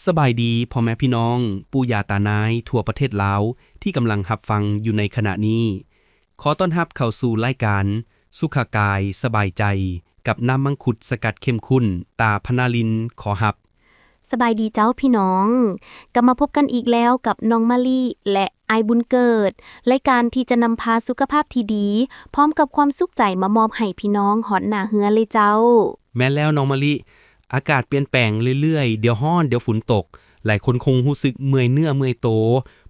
สบายดีพ่อแม่พี่น้องปู่ย่าตานายทั่วประเทศลาวที่กำลังรับฟังอยู่ในขณะนี้ขอต้อนรับเข้าสู่รายการสุขกายสบายใจกับน้ำมังคุดสกัดเข้มข้นตาพนาลินขอรับสบายดีเจ้าพี่น้องกลับมาพบกันอีกแล้วกับน้องมะลิและไอบุญเกิดรายการที่จะนำพาสุขภาพที่ดีพร้อมกับความสุขใจมามอบให้พี่น้องหอดหน้าเฮือเลยเจ้าแม้แล้วน้องมะลิอากาศเปลี่ยนแปลงเรื่อยๆเดี๋ยวร้อนเดี๋ยวฝนตกหลายคนคงรู้สึกเมื่อยเนื้อเมื่อยโต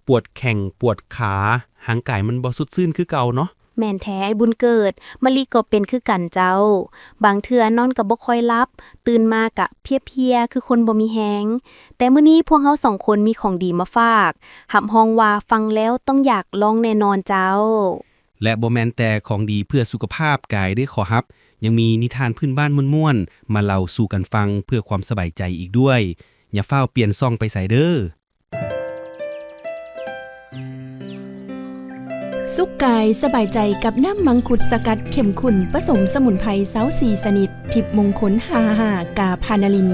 ปวดแข้งปวดขาหางกายมันบ่สดชื่นคือเก่าเนาะแม่นแท้ไอบุญเกิดมะลิก็เป็นคือกันเจ้าบางเทื่อนอนก็บ่ค่อยหลับตื่นมากะเพลียๆคือคนบ่มีแฮงแต่มื้อนี้พวกเฮา2คนมีของดีมาฝากหับฮ้องว่าฟังแล้วต้องอยากลองแน่นอนเจ้าและบ่แม่นแต่ของดีเพื่อสุขภาพกายได้ขอรับยังมีนิทานพื้นบ้านม่วนๆมาเล่าสู่กันฟังเพื่อความสบายใจอีกด้วยอย่าฟ้าวเปลี่ยนซ่องไปไสเด้อสุขกายสบายใจกับน้ำมังคุดสกัดเข้มข้นผสมสมุนไพร24ชนิดทิพย์มงคล55กาพานาลิน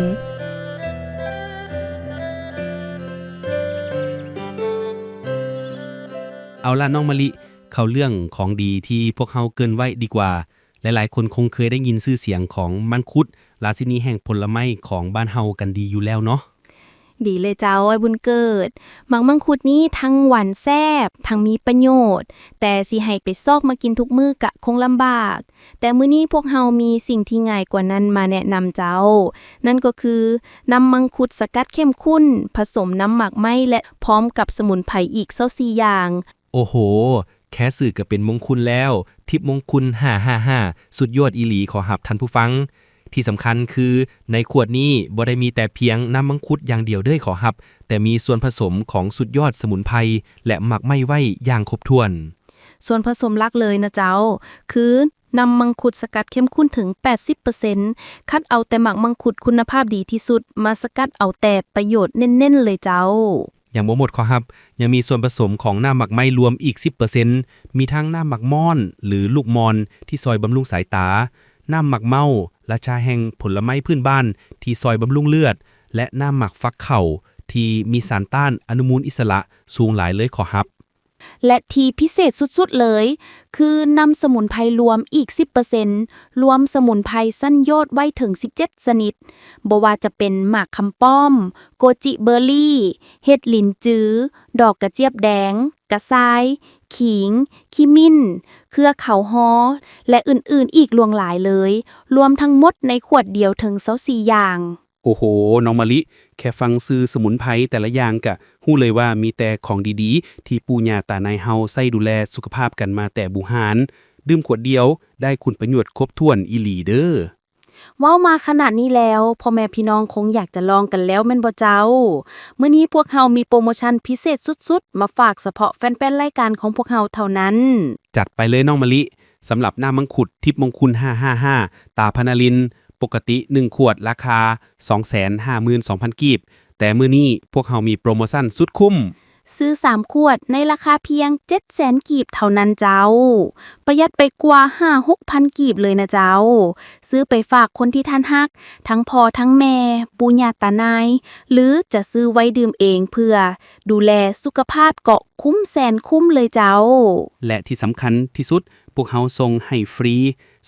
เอาล่ะน้องมะลิเข้าเรื่องของดีที่พวกเฮาเกินไว้ดีกว่าหลายๆคนคงเคยได้ยินชื่อเสียงของมังคุดราชินีแห่งผลไม้ของบ้านเฮากันดีอยู่แล้วเนาะดีเลยเจ้าไอ้บุญเกิดมังคุดนี้ทั้งหวานแซ่บทั้งมีประโยชน์แต่สิให้ไปซอกมากินทุกมื้อกะคงลำบากแต่มื้อนี้พวกเฮามีสิ่งที่ง่ายกว่านั้นมาแนะนำเจ้านั่นก็คือน้ำมังคุดสกัดเข้มข้นผสมน้ำหมักไหม้และพร้อมกับสมุนไพรอีก24อย่างโอ้โหแค่สื่อก็เป็นมงคลแล้วทิพย์มงคล555สุดยอดอีหลีขอรับท่านผู้ฟังที่สำคัญคือในขวดนี้บ่ได้มีแต่เพียงน้ำมังคุดอย่างเดียวเด้อขอรับแต่มีส่วนผสมของสุดยอดสมุนไพรและหมักไหม้ไว้อย่างครบถ้วนส่วนผสมหลักเลยนะเจ้าคือนำมังคุดสกัดเข้มข้นถึง 80% คัดเอาแต่หมักมังคุดคุณภาพดีที่สุดมาสกัดเอาแต่ประโยชน์เน้นๆเลยเจ้าอย่างบ่หมดขอรับยังมีส่วนผสมของน้ำหมักไหม้รวมอีก 10% มีทั้งน้ำหมักม่อนหรือลูกมอนที่ซอยบำรุงสายตาน้ำหมักเมาราชาแห่งผลไม้พื้นบ้านที่ซอยบำรุงเลือดและน้ำหมักฟักเข่าที่มีสารต้านอนุมูลอิสระสูงหลายเลยขอรับและที่พิเศษสุดๆเลยคือนำสมุนไพรรวมอีก 10% รวมสมุนไพรสั้นยอดไว้ถึง17ชนิดบ่ว่าจะเป็นหมากคำป้อมโกจิเบอร์รี่เห็ดหลินจื้อดอกกระเจี๊ยบแดงกระชายขิงขิมิ้นเครือเขาฮ้อและอื่นๆอีกลวงหลายเลยรวมทั้งหมดในขวดเดียวถึง24อย่างโอ้โหน้องมะลิแค่ฟังซื้อสมุนไพรแต่ละอย่างกะฮู้เลยว่ามีแต่ของดีๆที่ปู่ย่าตานายเฮาใส่ดูแลสุขภาพกันมาแต่บูหานดื่มขวดเดียวได้คุณประโยชน์ครบถ้วนอีหลีเด้อว้าวมาขนาดนี้แล้วพ่อแม่พี่น้องคงอยากจะลองกันแล้วแม่นบ่เจ้ามื้อนี้พวกเฮามีโปรโมชั่นพิเศษสุดๆมาฝากเฉพาะแฟนๆรายการของพวกเฮาเท่านั้นจัดไปเลยน้องมะลิสำหรับน้ำมังคุดทิพย์มงคล555ตาพนาลินปกติ1ขวดราคา 252,000 กีบแต่มื้อนี้พวกเฮามีโปรโมชั่นสุดคุ้มซื้อ3ขวดในราคาเพียง 700,000 กีบเท่านั้นเจ้าประหยัดไปกว่า 5-6,000 กีบเลยนะเจ้าซื้อไปฝากคนที่ท่านฮักทั้งพ่อทั้งแม่ปู่ย่าตานายหรือจะซื้อไว้ดื่มเองเพื่อดูแลสุขภาพเกาะคุ้มแสนคุ้มเลยเจ้าและที่สำคัญที่สุดพวกเฮาส่งให้ฟรี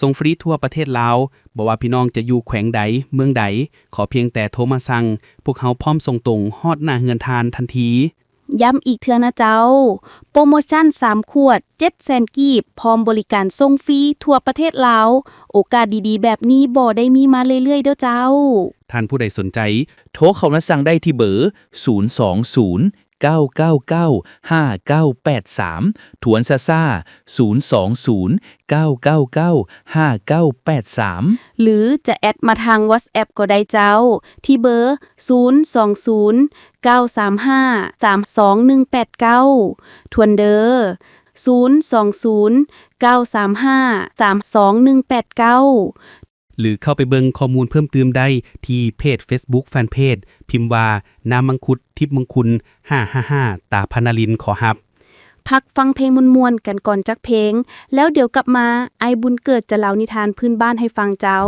ส่งฟรีทั่วประเทศลาวบ่ว่าพี่น้องจะอยู่แขวงใดเมืองใดขอเพียงแต่โทรมาสั่งพวกเฮาพร้อมส่งตรงฮอดหน้าเฮือนทานทันทีย้ำอีกเทื่อนะเจ้าโปรโมชั่น3ขวด 700,000 กีบพร้อมบริการส่งฟรีทั่วประเทศลาวโอกาสดีๆแบบนี้บ่ได้มีมาเรื่อยๆเด้อเจ้าท่านผู้ใดสนใจโทรเข้ามาสั่งได้ที่เบอร์020 999 5983ทวนซ่า020 999 5983หรือจะแอดมาทาง WhatsApp ก็ได้เจ้าที่เบอร์020 935 32189ทวนเด้อ020 935 32189หรือเข้าไปเบิ่งข้อมูลเพิ่มเติมได้ที่เพจ Facebook Fanpage พิมพ์ว่าน้ำมังคุดทิพย์มงคล555ตาพนาลินขอรับพักฟังเพลงมวนๆกันก่อนจักเพลงแล้วเดี๋ยวกลับมาไอบุญเกิดจะเล่านิทานพื้นบ้านให้ฟังเจ้า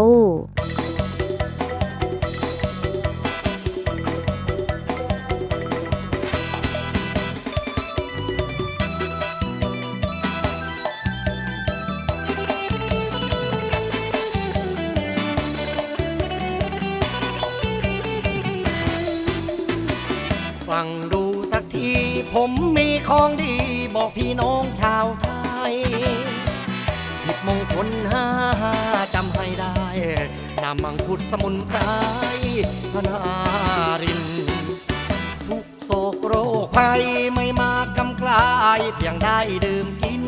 ฟังดูสักทีผมมีของดีบอกพี่น้องชาวไทยทิพย์มงคลจำให้ได้น้ำมังคุดสมุนไพรพนารินทุกโศกโรคภัยไม่มากำกลายเพียงได้ดื่มกิน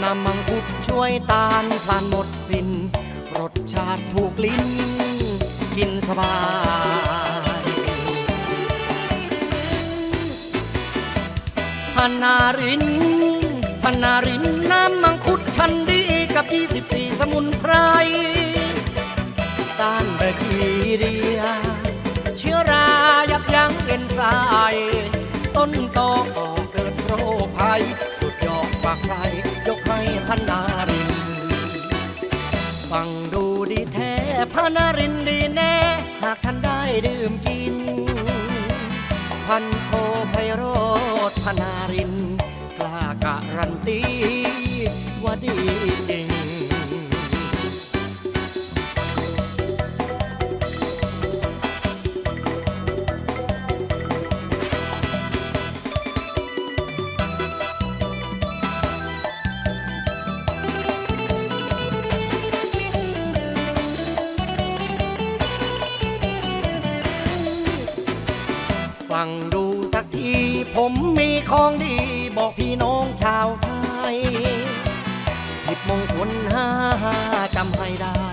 น้ำมังคุดช่วยต้านพลันหมดสิ้นรสชาติถูกลิ้นกินสบายพนารินน้ำมังคุดชั้นดีกับ24สมุนไพรต้านแบคทีเรียเชื้อรายับยั้งเอ็นไซม์ต้นตอก่อเกิดโรคภัยสุดยอดกว่าใครยกให้พนารินฟังดูดีแท้พนารินดีแน่หากท่านได้ดื่มกินพันโทไพโรธพนารินกล้าการันตีว่าดีจริงฟังดูสักทีผมมีของดีบอกพี่น้องชาวไทยทิพย์มงคลจำให้ได้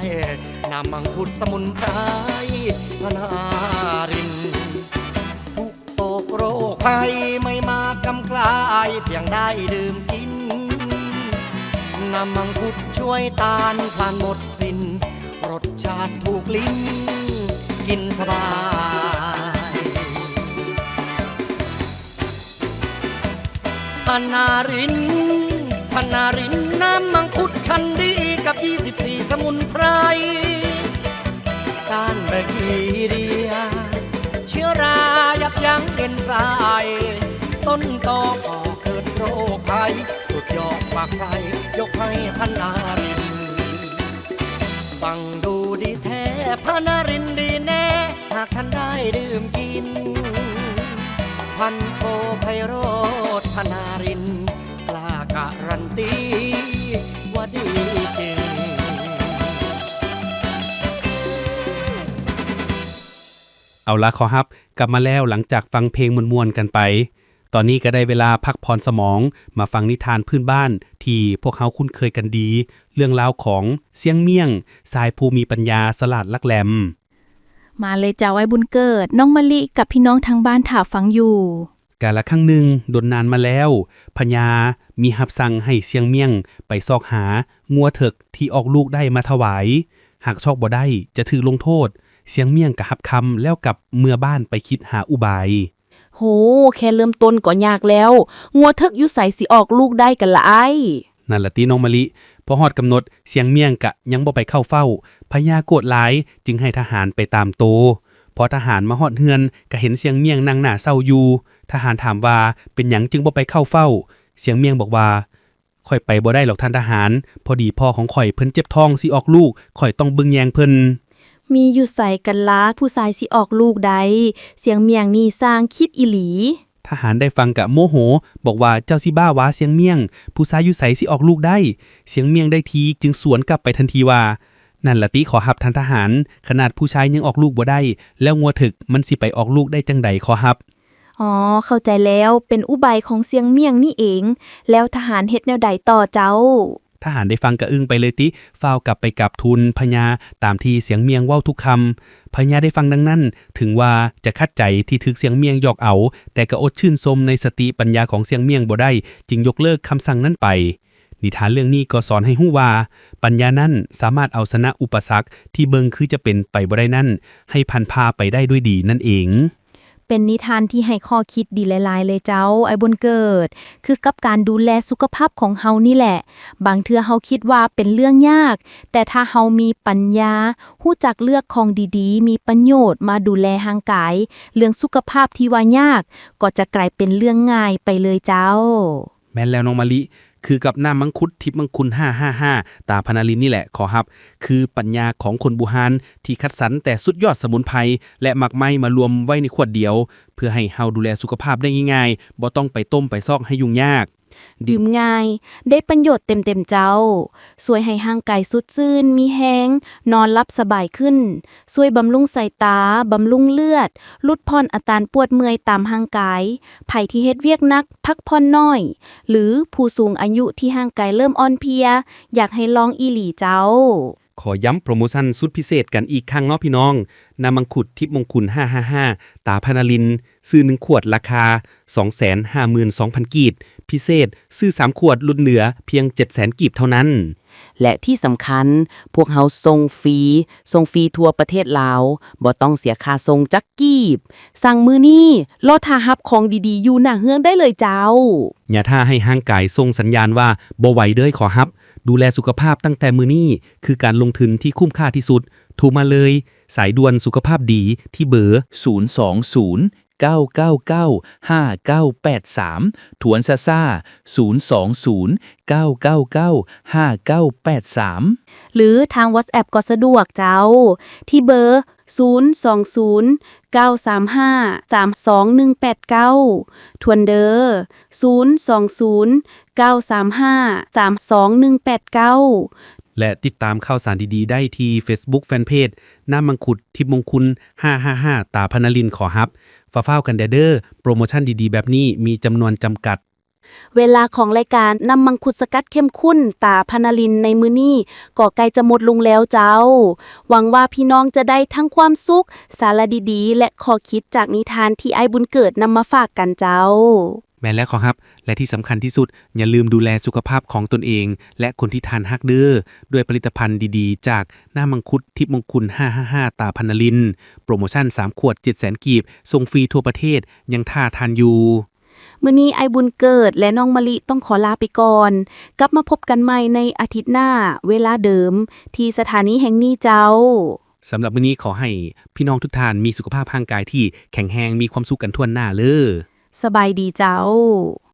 น้ำมังคุดสมุนไพรพนารินทุกโศกโรคภัยไม่มากำกลายเพียงได้ดื่มกินน้ำมังคุดช่วยต้านพลันหมดสิ้นรสชาติถูกลิ้นกินสบายพนารินน้ำมังคุดชั้นดีกับ24สมุนไพรต้านแบคทีเรียเชื้อรายับยั้งเอ็นไซม์ต้นตอก่อเกิดโรคภัยสุดยอดกว่าใครยกให้พนารินฟังดูดีแท้พนารินดีแน่หากท่านได้ดื่มกินพันโทไพโรธพนารินกล้าการันตีว่าดีจริง เอาละขอฮับกลับมาแล้วหลังจากฟังเพลงมวนๆกันไปตอนนี้ก็ได้เวลาพักผ่อนสมองมาฟังนิทานพื้นบ้านที่พวกเขาคุ้นเคยกันดีเรื่องราวของเสียงเมี่ยงทรายภูมีปัญญาสลาดลักแหลมมาเลยจ้าไว้บุญเกิดน้องมะลิกับพี่น้องทางบ้านถาฟังอยู่กาละครั้งหนึ่งโดนนานมาแล้วพญามีรับสั่งให้เสียงเมี่ยงไปซอกหางัวเถิกที่ออกลูกได้มาถวายหากชอกบ่ได้จะถือลงโทษเสียงเมี่ยงก็รับคำแล้วกับเมื่อบ้านไปคิดหาอุบายโหแค่เริ่มต้นก็ยากแล้วงัวเถิกอยู่ไสสิออกลูกได้กันละอ้ายนั่นล่ะติน้องมะลิพอฮอดกำหนดเสียงเมี่ยงกะยังบ่ไปเข้าเฝ้าพญาโกรธหลายจึงให้ทหารไปตามโตพอทหารมาฮอดเฮือนก็เห็นเสียงเมี่ยงนั่งหน้าเศร้าอยู่ทหารถามว่าเป็นหยังจึงบ่ไปเข้าเฝ้าเสียงเมี่ยงบอกว่าข่อยไปบ่ได้หรอกท่านทหารพอดีพ่อของข่อยเพิ่นเจ็บท้องสิออกลูกข่อยต้องเบิ่งแยงเพิ่นมีอยู่ใส่กันละผู้ชายสิออกลูกได้เสียงเมี่ยงนี่สร้างคิดอีหลีทหารได้ฟังกะโมโหบอกว่าเจ้าสิบ้าวะเสียงเมี่ยงผู้ชายอยู่ไสสิออกลูกได้เสียงเมี่ยงได้ทีจึงสวนกลับไปทันทีว่านั่นล่ะติขอรับท่านทหารขนาดผู้ชายยังออกลูกบ่ได้แล้วงัวถึกมันสิไปออกลูกได้จังใดขอรับอ๋อเข้าใจแล้วเป็นอุบายของเสียงเมี่ยงนี่เองแล้วทหารเฮ็ดแนวใดต่อเจ้าทหารได้ฟังกะอึ้งไปเลยติฟ้าวกลับไปกับทูลพญาตามที่เสียงเมี่ยงเว้าทุกคำพญาได้ฟังดังนั้นถึงว่าจะคัดใจที่ถึกเสียงเมี่ยงหยอกเอาแต่ก็อดชื่นชมในสติปัญญาของเสียงเมี่ยงบ่ได้จึงยกเลิกคำสั่งนั้นไปนิทานเรื่องนี้ก็สอนให้ฮู้ว่าปัญญานั้นสามารถเอาชนะอุปสรรคที่เบิ่งคือจะเป็นไปบ่ได้นั้นให้ผ่านพาไปได้ด้วยดีนั่นเองเป็นนิทานที่ให้ข้อคิดดีหลายๆเลยเจ้าไอ้บุญเกิดคือกับการดูแลสุขภาพของเฮานี่แหละบางเทื่อเฮาคิดว่าเป็นเรื่องยากแต่ถ้าเฮามีปัญญาฮู้จักเลือกของดีๆมีประโยชน์มาดูแลร่างกายเรื่องสุขภาพที่ว่ายากก็จะกลายเป็นเรื่องง่ายไปเลยเจ้าแม่นแล้วน้องมะลิ คือกับน้ำมังคุดทิพย์มังคุด555ตาพนาลินนี่แหละขอรับคือปัญญาของคนบูฮานที่คัดสรรแต่สุดยอดสมุนไพรและหมักไม้มารวมไว้ในขวดเดียว เพื่อให้เฮาดูแลสุขภาพได้ง่ายๆบ่ต้องไปต้มไปซอกให้ยุ่งยาก ดื่มง่าย ได้ประโยชน์เต็มๆเจ้าช่วยให้ร่างกายสดชื่นมีแฮงนอนหลับสบายขึ้นช่วยบำรุงสายตาบำรุงเลือดลดผ่อนอาการปวดเมื่อยตามร่างกายไผที่เฮ็ดเวียกหนักพักผ่อนน้อย หรือผู้สูงอายุที่ร่างกายเริ่มอ่อนเพลีย อยากให้ลองอีหลีเจ้า ขอย้ำโปรโมชั่นสุดพิเศษกันอีกครั้งเนาะพี่น้องน้ำมังคุดทิพย์มงคุล555ตาพนาลินซื้อ1ขวดราคา 252,000 กีบพิเศษซื้อ3ขวดลดเหลือเพียง 700,000 กีบเท่านั้น และที่สำคัญพวกเขาส่งฟรีทั่วประเทศลาวบ่ต้องเสียค่าส่งจักกีบสั่งมื้อนี้รอท่ารับของดีๆอยู่หน้าเฮือนได้เลยเจ้า อย่าท่าให้ห่างกายส่งสัญญาณว่าบ่ไหวเด้อขอรับดูแลสุขภาพตั้งแต่มื้อนี้คือการลงทุนที่คุ้มค่าที่สุดโทรมาเลยสายด่วนสุขภาพดีที่เบอร์ 020-999-5983 ถวนซ่าๆ 020-999-5983 หรือทาง WhatsApp ก็สะดวกเจ้า ที่เบอร์ 020-935-32189 ทวนเดอร์ 020-935-32189 และติดตามข่าวสารดีๆได้ที่ Facebook Fanpage น้ำมังคุดทิพย์มงคุล555ตาพนาลินขอรับฟ้าวๆกันเด้อโปรโมชั่นดีๆแบบนี้มีจำนวนจำกัด เวลาของรายการนำมังคุดสกัดเข้มข้นตาพนาลินในมื้อนี้ก็ใกล้จะหมดลงแล้วเจ้า หวังว่าพี่น้องจะได้ทั้งความสุข สาระดีๆ และข้อคิดจากนิทานที่ไอ้บุญเกิดนำมาฝากกันเจ้า แม่นแล้วขอรับ และที่สำคัญที่สุด อย่าลืมดูแลสุขภาพของตนเอง และคนที่ทานฮักเด้อด้วยผลิตภัณฑ์ดีๆ จากน้ำมังคุดทิพย์มงคุล555ตาพนาลิน โปรโมชั่น 3 ขวด 700,000 กีบส่งฟรีทั่วประเทศยังท่าทานอยู่ มื้อนี้ไอบุญเกิดและน้องมะลิต้องขอลาไปก่อน กลับมาพบกันใหม่ในอาทิตย์หน้า เวลาเดิม ที่สถานีแห่งนี้เจ้า สำหรับมื้อนี้ขอให้พี่น้องทุกท่านมีสุขภาพร่างกายที่แข็งแรงมีความสุขกันทั่วหน้าเลย สบายดีเจ้า